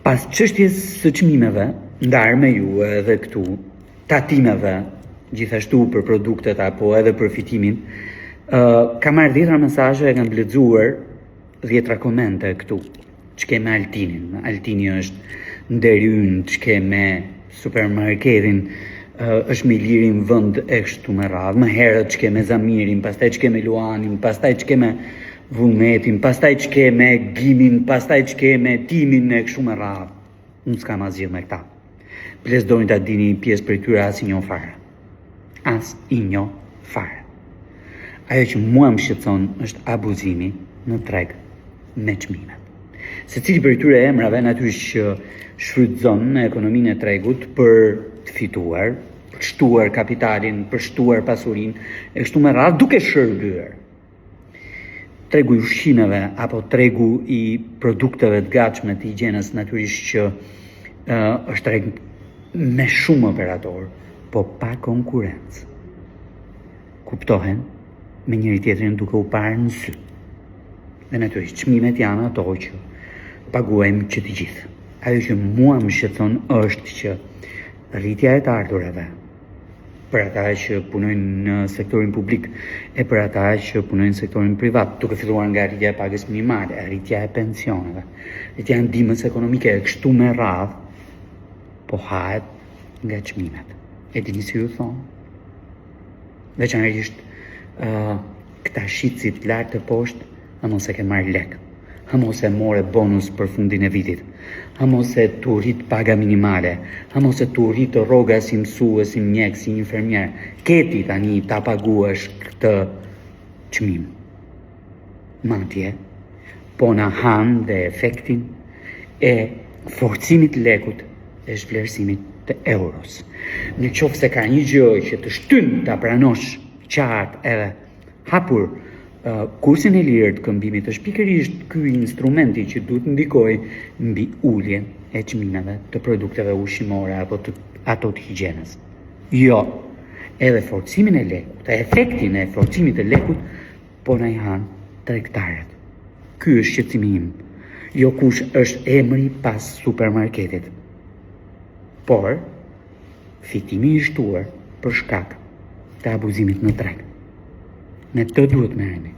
Pas çështjes së çmimeve, ndarë me ju edhe këtu, tatimeve, gjithashtu për produktet apo edhe për fitimin, kam marrë 10 mesazhe e kam lexuar 10 komente këtu. Ç'ke me Altinin? Altini është nderi ynë, ç'ke me supermarketin, është me Lirin vend e kështu me radhë. Më herët ç'ke me Zamirin, pastaj ç'ke me Luanin, pastaj ç'ke me Vullnetin, pastaj ç'ke me Gimin, pastaj ç'ke me Timin e kështu me radhë. Unë s'kam asgjë me këta. Ples doni ta dini pjesë për tyre as i njo fare. As i njo fare. Ajo që mua më shqetëson është abuzimi në treg me çmimet. Secili për tyre emrave natyrisht që shfrytëzon në ekonominë e tregut për të fituar, për të shtuar kapitalin, për shtuar pasurinë e kështu me radhë duke shërbyer. Tregu i ushqimeve apo tregu i produkteve të gatshme të higjienës natyrisht që është treg me shumë operator, po pa konkurrencë. Kuptohen me njëri tjetrin duke u parë në sy. Dhe natyrisht çmimet janë ato që paguajmë që të gjithë. Ajo që mua më shqetëson është që rritja e të ardhurave për ata që punojnë në sektorin publik e për ata që punojnë në sektorin privat, duke filluar nga rritja e pagës minimale, rritja e pensioneve, rritja e ndihmës ekonomike e kështu me radhë, po hahet nga çmimet. E dini si ju thonë? Veçanërisht këta shitësit lartë të poshtë, mos e ke marrë lek, mos e more bonus për fundin e vitit, mos e tu rrit paga minimale, mos e tu rrit rroga si mësues, si mjek, si infermier. Keti tani ta paguash këtë çmim. Madje, po na han dhe efektin e forcimit të lekut e zhvlerësimit të euros. Në qoftë se ka një gjë që të shtyn ta pranosh qartë edhe hapur kursin e lirë të këmbimit, është pikërisht ky instrumenti që duhet ndikojë mbi uljen e çmimeve të produkteve ushqimore apo ato të higjienës. Jo, edhe forcimin e lekut, efektin e forcimit të lekut, po na i han tregtarët. Ky është shqetësimi im. Jo kush është emri pas supermarketit, por fitimi i shtuar për shkak të abuzimit në treg. Ne të duhet merremi.